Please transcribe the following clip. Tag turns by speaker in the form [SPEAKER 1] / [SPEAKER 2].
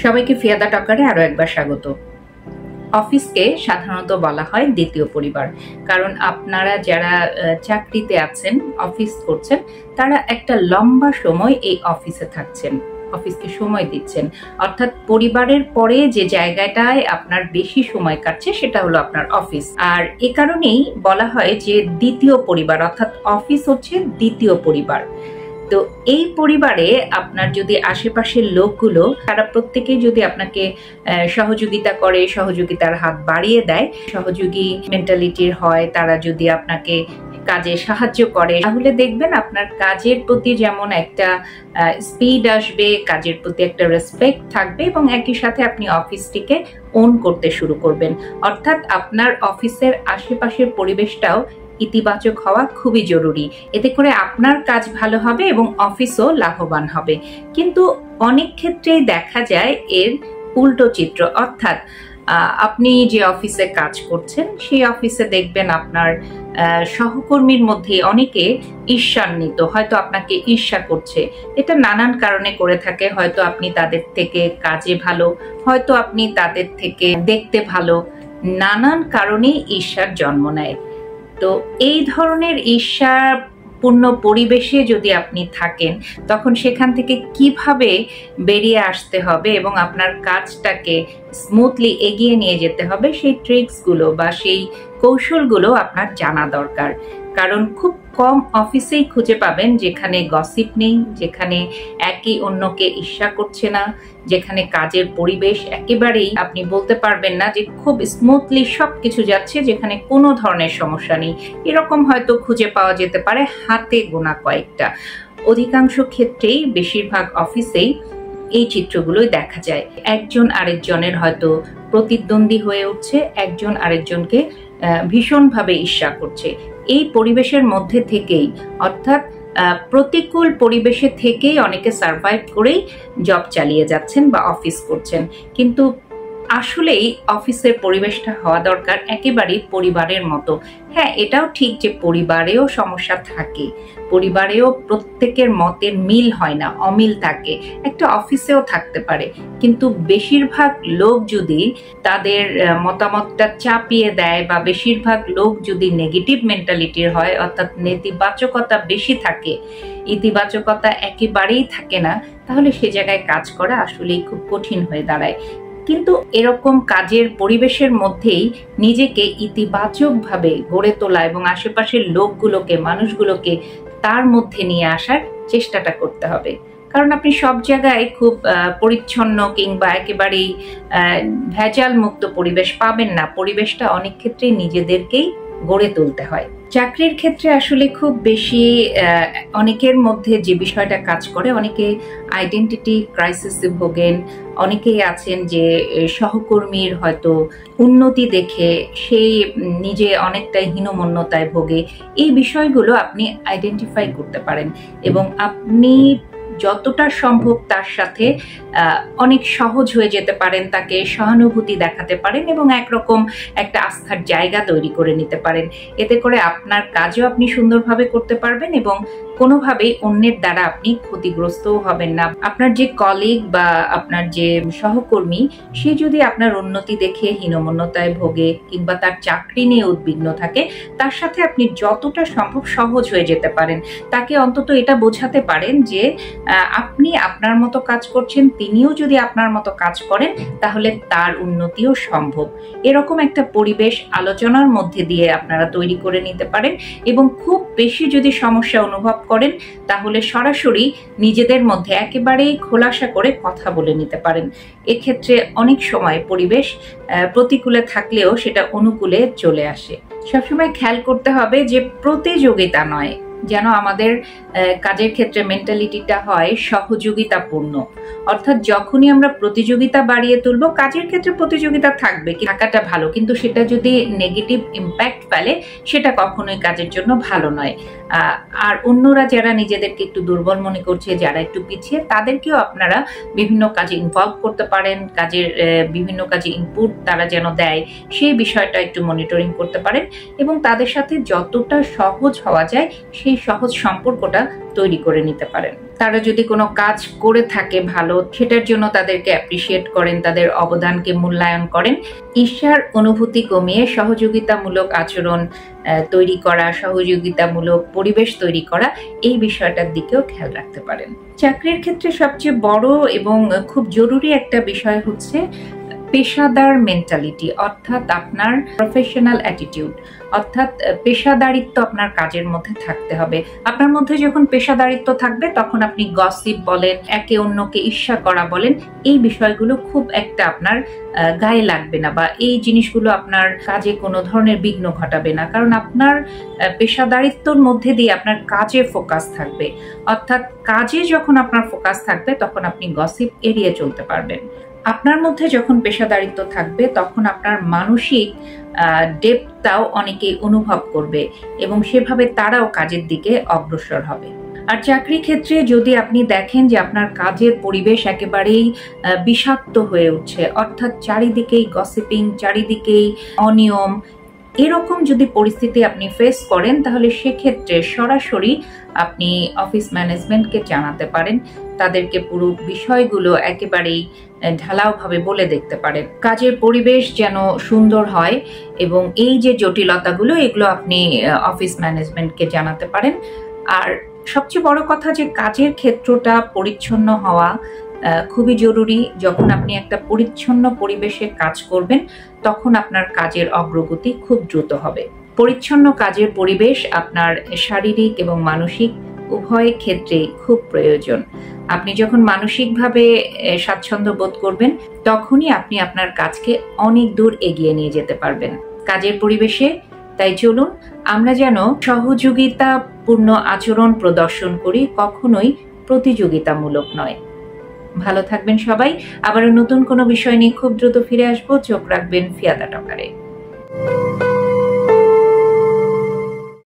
[SPEAKER 1] সবাইকে ফিয়াদা টকারে আরো একবার স্বাগত। অফিসকে সাধারণত বলা হয় দ্বিতীয় পরিবার, কারণ আপনারা যারা চাকরিতে আছেন, অফিস করছেন, তারা একটা লম্বা সময় এই অফিসে থাকছেন, অফিসকে সময় দিচ্ছেন। অর্থাৎ পরিবারের পরে যে জায়গাটায় আপনার বেশি সময় কাটছে সেটা হলো আপনার অফিস। আর এ কারণেই বলা হয় যে দ্বিতীয় পরিবার, অর্থাৎ অফিস হচ্ছে দ্বিতীয় পরিবার। তো এই পরিবারে আপনার যদি আশেপাশের লোকগুলো তারা প্রত্যেকেই যদি আপনাকে সহযোগিতা করে, সহযোগিতার হাত বাড়িয়ে দেয়, সহযোগী মেন্টালিটির হয়, তারা যদি আপনাকে কাজে সাহায্য করে, তাহলে দেখবেন আপনার কাজের প্রতি যেমন একটা স্পিড আসবে, কাজের প্রতি একটা রেসপেক্ট থাকবে এবং একই সাথে আপনি অফিসটিকে ওন করতে শুরু করবেন। অর্থাৎ আপনার অফিসের আশেপাশের পরিবেশটাও ইতিবাচক হওয়া খুবই জরুরি। এতে করে আপনার কাজ ভালো হবে এবং অফিসও লাভবান হবে। কিন্তু অনেক ক্ষেত্রেই দেখা যায় এর উল্টো চিত্র, অর্থাৎ আপনি যে অফিসে কাজ করছেন সেই অফিসে দেখবেন আপনার সহকর্মীর মধ্যে অনেকে ঈর্ষান্বিত, হয়তো আপনাকে ঈর্ষা করছে। এটা নানান কারণে করে থাকে। হয়তো আপনি তাদের থেকে কাজে ভালো, হয়তো আপনি তাদের থেকে দেখতে ভালো, নানান কারণেই ঈর্ষার জন্ম নেয়। তো এই ধরনের ঈর্ষাপূর্ণ পরিবেশে যদি আপনি থাকেন, তখন সেখান থেকে কিভাবে বেরিয়ে আসতে হবে এবং আপনার কাজটাকে স্মুথলি এগিয়ে নিয়ে যেতে হবে, সেই ট্রিক্সগুলো বা সেই কৌশলগুলো আপনার জানা দরকার। কারণ খুব কম অফিসেই খুঁজে পাবেন যেখানে গসিপ নেই, যেখানে একই অন্যকে ঈর্ষা করছে না, যেখানে কাজের পরিবেশ একেবারেই আপনি বলতে পারবেন না যে খুব স্মুথলি সবকিছু যাচ্ছে, যেখানে কোনো ধরনের সমস্যা নেই। এরকম হয়তো খুঁজে পাওয়া যেতে পারে হাতে গোনা কয়েকটা। অধিকাংশ ক্ষেত্রেই বেশিরভাগ অফিসেই এই চিত্রগুলোই দেখা যায়। একজন আরেকজনের হয়তো প্রতিদ্বন্দ্বী হয়ে উঠছে, একজন আরেকজনকে ভীষণভাবে ঈর্ষা করছে। এই পরিবেশের মধ্যে থেকেই, অর্থাৎ প্রতিকূল পরিবেশে থেকেই অনেকে সার্ভাইভ করেই জব চালিয়ে যাচ্ছেন বা অফিস করছেন। কিন্তু আসলেই অফিসের পরিবেশটা হওয়া দরকার একেবারেই পরিবারের মতো। হ্যাঁ, এটাও ঠিক যে পরিবারেও সমস্যা থাকে, পরিবারেও প্রত্যেকের মতের মিল হয় না, অমিল থাকে, একটা অফিসেও থাকতে পারে। কিন্তু বেশিরভাগ লোক যদি তাদের মতামতটা চাপিয়ে দেয় বা বেশিরভাগ লোক যদি নেগেটিভ মেন্টালিটির হয়, অর্থাৎ নেতিবাচকতা বেশি থাকে, ইতিবাচকতা একেবারেই থাকে না, তাহলে সে জায়গায় কাজ করা আসলেই খুব কঠিন হয়ে দাঁড়ায়। কিন্তু এরকম কাজের পরিবেশের মধ্যেই নিজেকে ইতিবাচকভাবে গড়ে তোলা এবং আশেপাশের লোকগুলোকে, মানুষগুলোকে তার মধ্যে নিয়ে আসার চেষ্টাটা করতে হবে। কারণ আপনি সব জায়গায় খুব পরিচ্ছন্ন কিংবা একেবারেই ভেজাল মুক্ত পরিবেশ পাবেন না। পরিবেশটা অনেক ক্ষেত্রেই নিজেদেরকেই গড়ে তুলতে হয়। চাকরির ক্ষেত্রে আসলে খুব বেশি অনেকের মধ্যে যে বিষয়টা কাজ করে, অনেকে আইডেন্টিটি ক্রাইসিসে ভোগেন, অনেকেই আছেন যে সহকর্মীর হয়তো উন্নতি দেখে সেই নিজে অনেকটাই হীনমন্যতায় ভোগে। এই বিষয়গুলো আপনি আইডেন্টিফাই করতে পারেন এবং আপনি যতটা সম্ভব তার সাথে অনেক সহজ হয়ে যেতে পারেন, তাকে সহানুভূতি দেখাতে পারেন এবং একরকম একটা আস্থার জায়গা তৈরি করে নিতে পারেন। এতে করে আপনার কাজও আপনি সুন্দরভাবে করতে পারবেন এবং কোনোভাবেই অন্যের দ্বারা আপনি ক্ষতিগ্রস্তও হবেন না। আপনার যে কলিগ বা আপনার যে সহকর্মী, সে যদি আপনার উন্নতি দেখে হীনমন্যতায় ভোগে কিংবা তার চাকরি নিয়ে উদ্বিগ্ন থাকে, তার সাথে আপনি যতটা সম্ভব সহজ হয়ে যেতে পারেন। তাকে অন্তত এটা বোঝাতে পারেন যে আপনি আপনার মতো কাজ করছেন, তিনিও যদি আপনার মতো কাজ করেন তাহলে তার উন্নতিও সম্ভব। এরকম একটা পরিবেশ আলোচনার মধ্যে দিয়ে আপনারা তৈরি করে নিতে পারেন এবং খুব বেশি যদি সমস্যা অনুভব করেন তাহলে সরাসরি নিজেদের মধ্যে একেবারেই খোলাসা করে কথা বলে নিতে পারেন। এক্ষেত্রে অনেক সময় পরিবেশ প্রতিকূলে থাকলেও সেটা অনুকূলে চলে আসে। সবসময় খেয়াল করতে হবে যে প্রতিযোগিতা নয়, যেন আমাদের কাজের ক্ষেত্রে মেন্টালিটিটা হয় সহযোগিতাপূর্ণ। অর্থাৎ যখনই আমরা প্রতিযোগিতা বাড়িয়ে তুলবো, কাজের ক্ষেত্রে প্রতিযোগিতা থাকবে, থাকাটা ভালো, কিন্তু সেটা যদি নেগেটিভ ইম্প্যাক্ট ফেলে সেটা কখনোই কাজের জন্য ভালো নয়। আর অন্যরা যারা নিজেদেরকে একটু দুর্বল মনে করছে, যারা একটু পিছিয়ে, তাদেরকেও আপনারা বিভিন্ন কাজে ইনভলভ করতে পারেন। কাজের বিভিন্ন কাজে ইনপুট তারা যেন দেয় সেই বিষয়টা একটু মনিটরিং করতে পারেন এবং তাদের সাথে যতটা সহজ হওয়া যায় সেই সহজ সম্পর্কটা তৈরি করে নিতে পারেন। তারা যদি কোনো কাজ করে থাকে ভালো, সেটার জন্য তাদেরকে অ্যাপ্রিসিয়েট করেন, তাদের অবদানকে মূল্যায়ন করেন। ঈর্ষার অনুভূতি কমিয়ে সহযোগিতামূলক আচরণ তৈরি করা, সহযোগিতামূলক পরিবেশ তৈরি করা, এই বিষয়টার দিকেও খেয়াল রাখতে পারেন। চাকরির ক্ষেত্রে সবচেয়ে বড় এবং খুব জরুরি একটা বিষয় হচ্ছে পেশাদার মেন্টালিটি, অর্থাৎ আপনার প্রফেশনাল অ্যাটিটিউড, অর্থাৎ পেশাদারিত্ব আপনার কাজের মধ্যে থাকতে হবে। আপনার মধ্যে যখন পেশাদারিত্ব থাকবে তখন আপনি গসিপ বলেন, একে অন্যকে ঈর্ষা করা বলেন, এই বিষয়গুলো খুব একটা আপনার গায়ে লাগবে না, বা এই জিনিসগুলো আপনার কাজে কোনো ধরনের বিঘ্ন ঘটাবে না, কারণ আপনার পেশাদারিত্বর মধ্যে দিয়ে আপনার কাজে ফোকাস থাকবে। অর্থাৎ কাজে যখন আপনার ফোকাস থাকবে তখন আপনি গসিপ এড়িয়ে চলতে পারবেন। আপনার মধ্যে যখন পেশাদারিত্ব থাকবে তখন আপনার মানসিক ডেপথটাও অনেকেই অনুভব করবে এবং সেভাবে তারাও কাজের দিকে অগ্রসর হবে। আর চাকরি ক্ষেত্রে যদি আপনি দেখেন যে আপনার কাজের পরিবেশ একেবারেই বিষাক্ত হয়ে উঠছে, অর্থাৎ চারিদিকেই গসিপিং, চারিদিকেই অনিয়ম, এরকম যদি পরিস্থিতি আপনি ফেস করেন, তাহলে সেক্ষেত্রে সরাসরি আপনি অফিস ম্যানেজমেন্টকে জানাতে পারেন, তাদেরকে পুরো বিষয়গুলো একেবারেই ঢালাওভাবে বলে দেখতে পারেন। কাজের পরিবেশ যেন সুন্দর হয় এবং এই যে জটিলতাগুলো, এগুলো আপনি অফিস ম্যানেজমেন্টকে জানাতে পারেন। আর সবচেয়ে বড় কথা যে কাজের ক্ষেত্রটা পরিচ্ছন্ন হওয়া খুবই জরুরি। যখন আপনি একটা পরিচ্ছন্ন পরিবেশে কাজ করবেন তখন আপনার কাজের অগ্রগতি খুব দ্রুত হবে। পরিচ্ছন্ন কাজের পরিবেশ আপনার শারীরিক এবং মানসিক উভয় ক্ষেত্রেই খুব প্রয়োজন। আপনি যখন মানসিকভাবে স্বাচ্ছন্দ্য বোধ করবেন তখনই আপনি আপনার কাজকে অনেক দূর এগিয়ে নিয়ে যেতে পারবেন কাজের পরিবেশে। তাই চলুন আমরা যেন সহযোগিতাপূর্ণ আচরণ প্রদর্শন করি, কখনোই প্রতিযোগিতামূলক নয়। ভালো থাকবেন সবাই। আবারও নতুন কোনো বিষয় নিয়ে খুব দ্রুত ফিরে আসবো। চোখ রাখবেন ফিয়াদা টকারে।